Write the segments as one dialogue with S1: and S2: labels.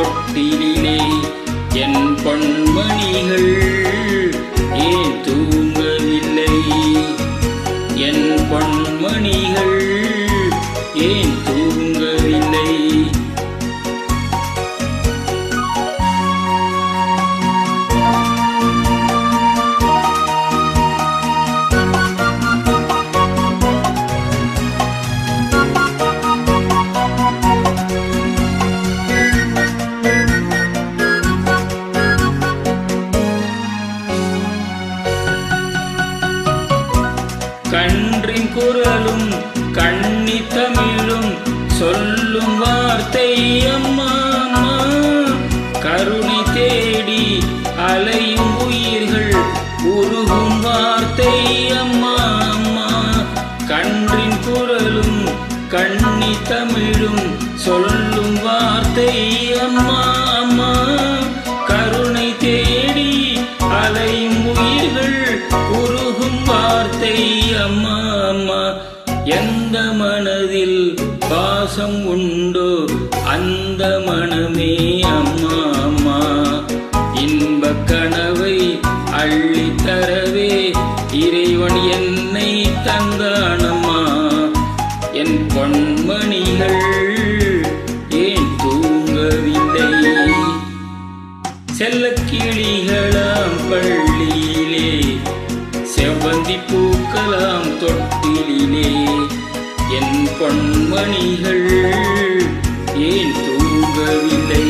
S1: தொட்டிலே என் பொன்மணிகள் ஏன் தூங்கவில்லை என் பொன்மணிகள் ஏன் தூங்கவில்லை கன்றின் குரலும் கண்ணி தமிழும் சொல்லும் வார்த்தை அம்மா அம்மா கருணை தேடி அலையும் உயிர்கள் உருகும் வார்த்தை அம்மா அம்மா கன்றின் குரலும் கண்ணி தமிழும் சொல்லும் வார்த்தை அம்மா அம்மா கருணை தேடி அலையும் உயிர்கள் உருகும் வார்த்தை அம்மா அம்மா எந்த மனதில் பாசம் உண்டோ அந்த மனமே அம்மா அம்மா இன்பக் கனவை அள்ளித் தரவே இறைவன் என்னை தந்தானம்மா என் பொன்மணிகள் ஏன் தூங்கவில்லை செல்லக்கிளிகளாம் பள்ளியிலே செவ்வந்தி பூக்கலாம் தொட்டிலே என் பொன்மணிகள் ஏன் தூங்கவில்லை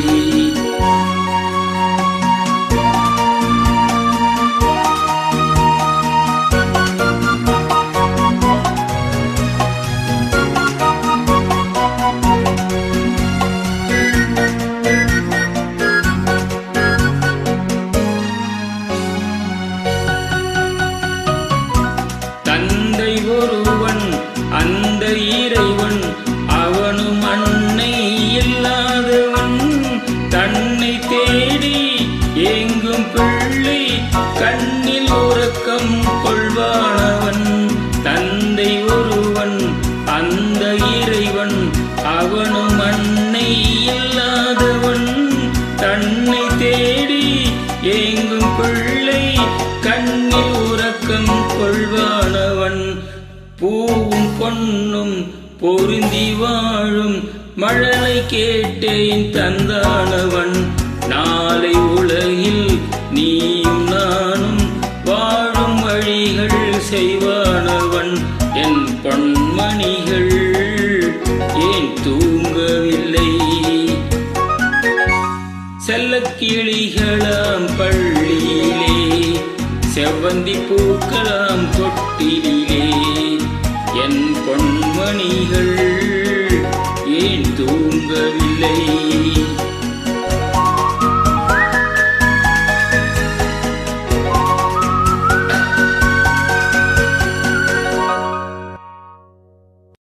S1: தந்தை ஒருவன் அந்த இறைவன் அவனும் அன்னை இல்லாதவன் தன்னை தேடி ஏங்கும் பிள்ளை கண்ணில் உறக்கம் கொள்வானவன் தந்தை ஒருவன் அந்த இறைவன் அவனும் அன்னை இல்லாதவன் தன்னை தேடி ஏங்கும் பிள்ளை கண்ணில் உறக்கம் கொள்வானவன் பூவும் பொன்னும் பொருந்தி வாழும் மழலை கேட்டேன் தந்தானவன் நாளை உலகில் நீயும் நானும் வாழும் வழிகள் செய்வானவன் என் பொன்மணிகள் ஏன் தூங்கவில்லை செல்லக்கிளிகளாம் பள்ளியிலே செவ்வந்தி பூக்கலாம் தொட்டிலே என் பொன்மணிகள் ஏன் தூங்கவில்லை